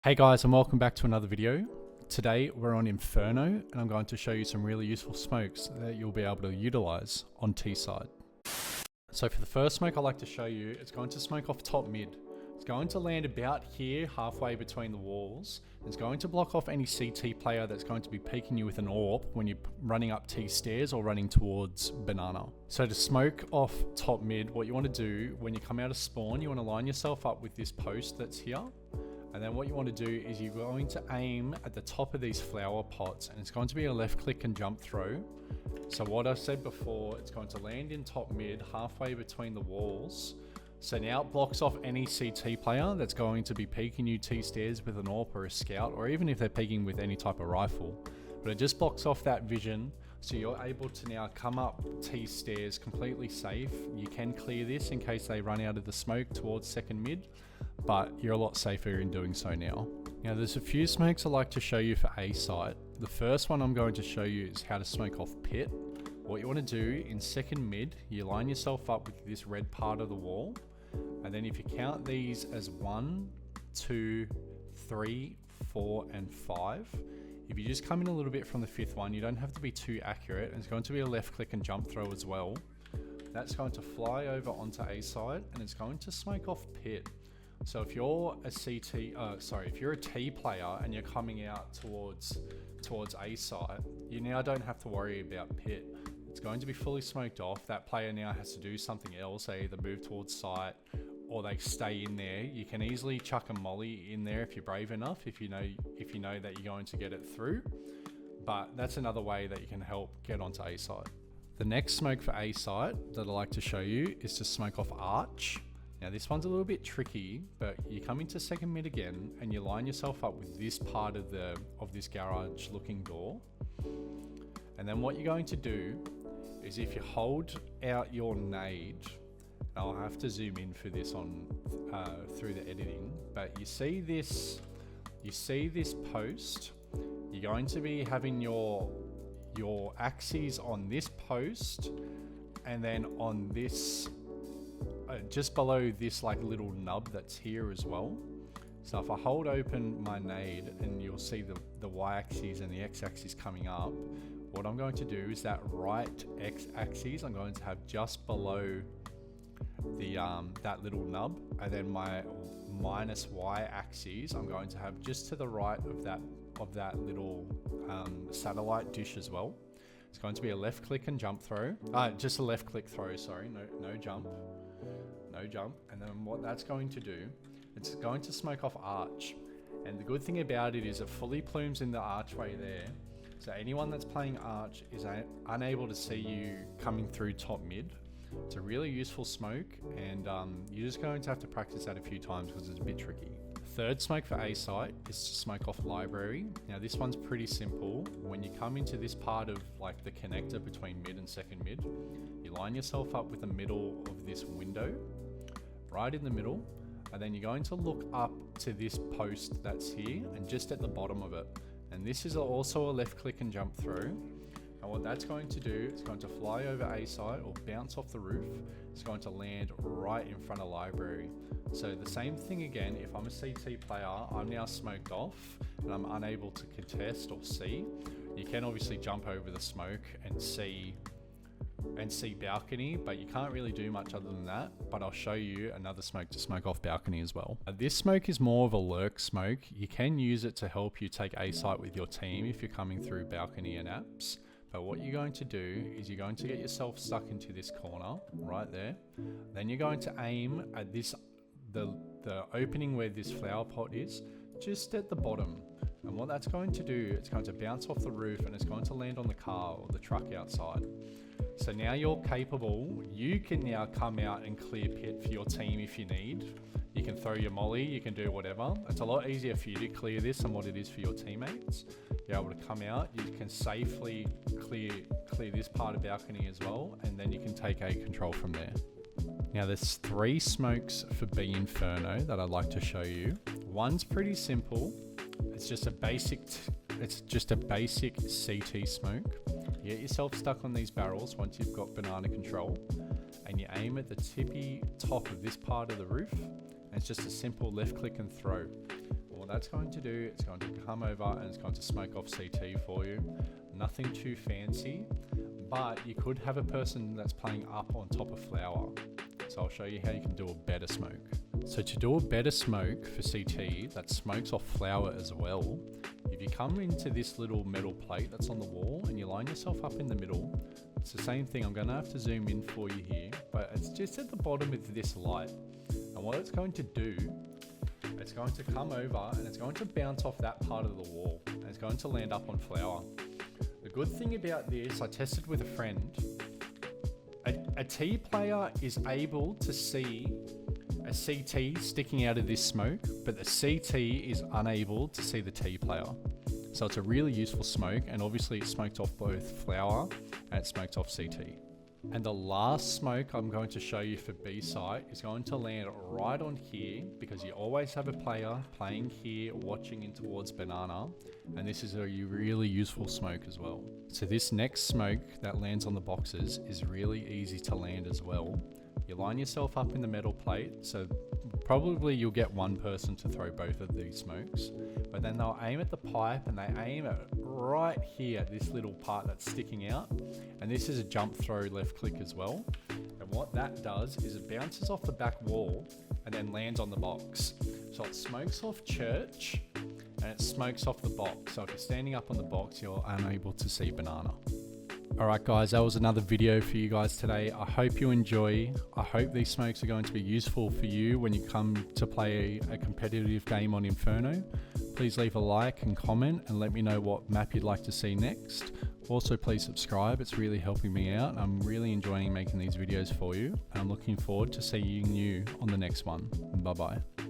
Hey guys, and welcome back to another video. Today we're on Inferno and I'm going to show you some really useful smokes that you'll be able to utilize on T side. So for the first smoke I like to show you, it's going to smoke off top mid. It's going to land about here, halfway between the walls. It's going to block off any CT player that's going to be peeking you with an AWP when you're running up T stairs or running towards banana. So to smoke off top mid, what you want to do when you come out of spawn, you want to line yourself up with this post that's here. And then what you want to do is you're going to aim at the top of these flower pots, and it's going to be a left click and jump throw. So what I said before, it's going to land in top mid, halfway between the walls. So now it blocks off any CT player that's going to be peeking you T stairs with an AWP or a scout, or even if they're peeking with any type of rifle. But it just blocks off that vision, so you're able to now come up T stairs completely safe. You can clear this in case they run out of the smoke towards second mid, but you're a lot safer in doing so now. Now there's a few smokes I like to show you for A site. The first one I'm going to show you is how to smoke off pit. What you want to do in second mid, you line yourself up with this red part of the wall, and then if you count these as 1, 2, 3, 4, and 5, if you just come in a little bit from the fifth one, you don't have to be too accurate, and it's going to be a left click and jump throw as well. That's going to fly over onto A side, and it's going to smoke off pit. So if you're a if you're a T player and you're coming out towards A side, you now don't have to worry about pit. It's going to be fully smoked off. That player now has to do something else. They either move towards site or they stay in there. You can easily chuck a molly in there if you're brave enough, if you know that you're going to get it through. But that's another way that you can help get onto A side. The next smoke for A site that I like to show you is to smoke off arch. Now this one's a little bit tricky, but you come into second mid again and you line yourself up with this part of this garage looking door. And then what you're going to do is if you hold out your nade, I'll have to zoom in for this on through the editing, but you see this post, you're going to be having your axes on this post, and then on this just below this like little nub that's here as well. So if I hold open my nade, and you'll see the y-axis and the x-axis coming up, what I'm going to do is that right x-axis I'm going to have just below the that little nub, and then my minus y-axis I'm going to have just to the right of that little satellite dish as well. It's going to be a left click and jump throw. Just a left click throw, sorry, no jump. No jump. And then what that's going to do, it's going to smoke off arch. And the good thing about it is it fully plumes in the archway there. So anyone that's playing arch is unable to see you coming through top mid. It's a really useful smoke, and you're just going to have to practice that a few times because it's a bit tricky. Third smoke for A site is to smoke off library. Now this one's pretty simple. When you come into this part of like the connector between mid and second mid, you line yourself up with the middle of this window, right in the middle, and then you're going to look up to this post that's here and just at the bottom of it. And this is also a left click and jump through. And what that's going to do, it's going to fly over A side or bounce off the roof. It's going to land right in front of library. So the same thing again, if I'm a CT player, I'm now smoked off and I'm unable to contest or see. You can obviously jump over the smoke and see balcony, but you can't really do much other than that. But I'll show you another smoke to smoke off balcony as well. This smoke is more of a lurk smoke. You can use it to help you take A site with your team if you're coming through balcony and apps. But what you're going to do is you're going to get yourself stuck into this corner right there. Then you're going to aim at the opening where this flower pot is, just at the bottom. And what that's going to do, it's going to bounce off the roof and it's going to land on the car or the truck outside. So now you're capable, you can now come out and clear pit for your team if you need. You can throw your molly, you can do whatever. It's a lot easier for you to clear this than what it is for your teammates. You're able to come out, you can safely clear this part of balcony as well, and then you can take A control from there. Now there's 3 smokes for B Inferno that I'd like to show you. One's pretty simple. It's just a basic CT smoke. You get yourself stuck on these barrels once you've got banana control, and you aim at the tippy top of this part of the roof, and it's just a simple left click and throw. that's going to do, it's going to come over and it's going to smoke off CT for you. Nothing too fancy, but you could have a person that's playing up on top of flower. So I'll show you how you can do a better smoke. So to do a better smoke for CT that smokes off flower as well, if you come into this little metal plate that's on the wall and you line yourself up in the middle, it's the same thing. I'm going to have to zoom in for you here, but it's just at the bottom of this light. And what it's going to do, it's going to come over and it's going to bounce off that part of the wall and it's going to land up on flower. The good thing about this, I tested with a friend, a T player is able to see a CT sticking out of this smoke, but the CT is unable to see the T player. So it's a really useful smoke, and obviously it smoked off both flower and it smoked off CT. And the last smoke I'm going to show you for B site is going to land right on here, because you always have a player playing here watching in towards banana, and this is a really useful smoke as well. So this next smoke that lands on the boxes is really easy to land as well. You line yourself up in the metal plate, so probably you'll get one person to throw both of these smokes, but then they'll aim at the pipe and they aim at right here, this little part that's sticking out, and this is a jump throw left click as well. And what that does is it bounces off the back wall and then lands on the box. So it smokes off church and it smokes off the box. So if you're standing up on the box, you're unable to see banana. Alright guys, that was another video for you guys today. I hope you enjoy. I hope these smokes are going to be useful for you when you come to play a competitive game on Inferno. Please leave a like and comment and let me know what map you'd like to see next. Also please subscribe, it's really helping me out. I'm really enjoying making these videos for you, and I'm looking forward to seeing you on the next one. Bye bye.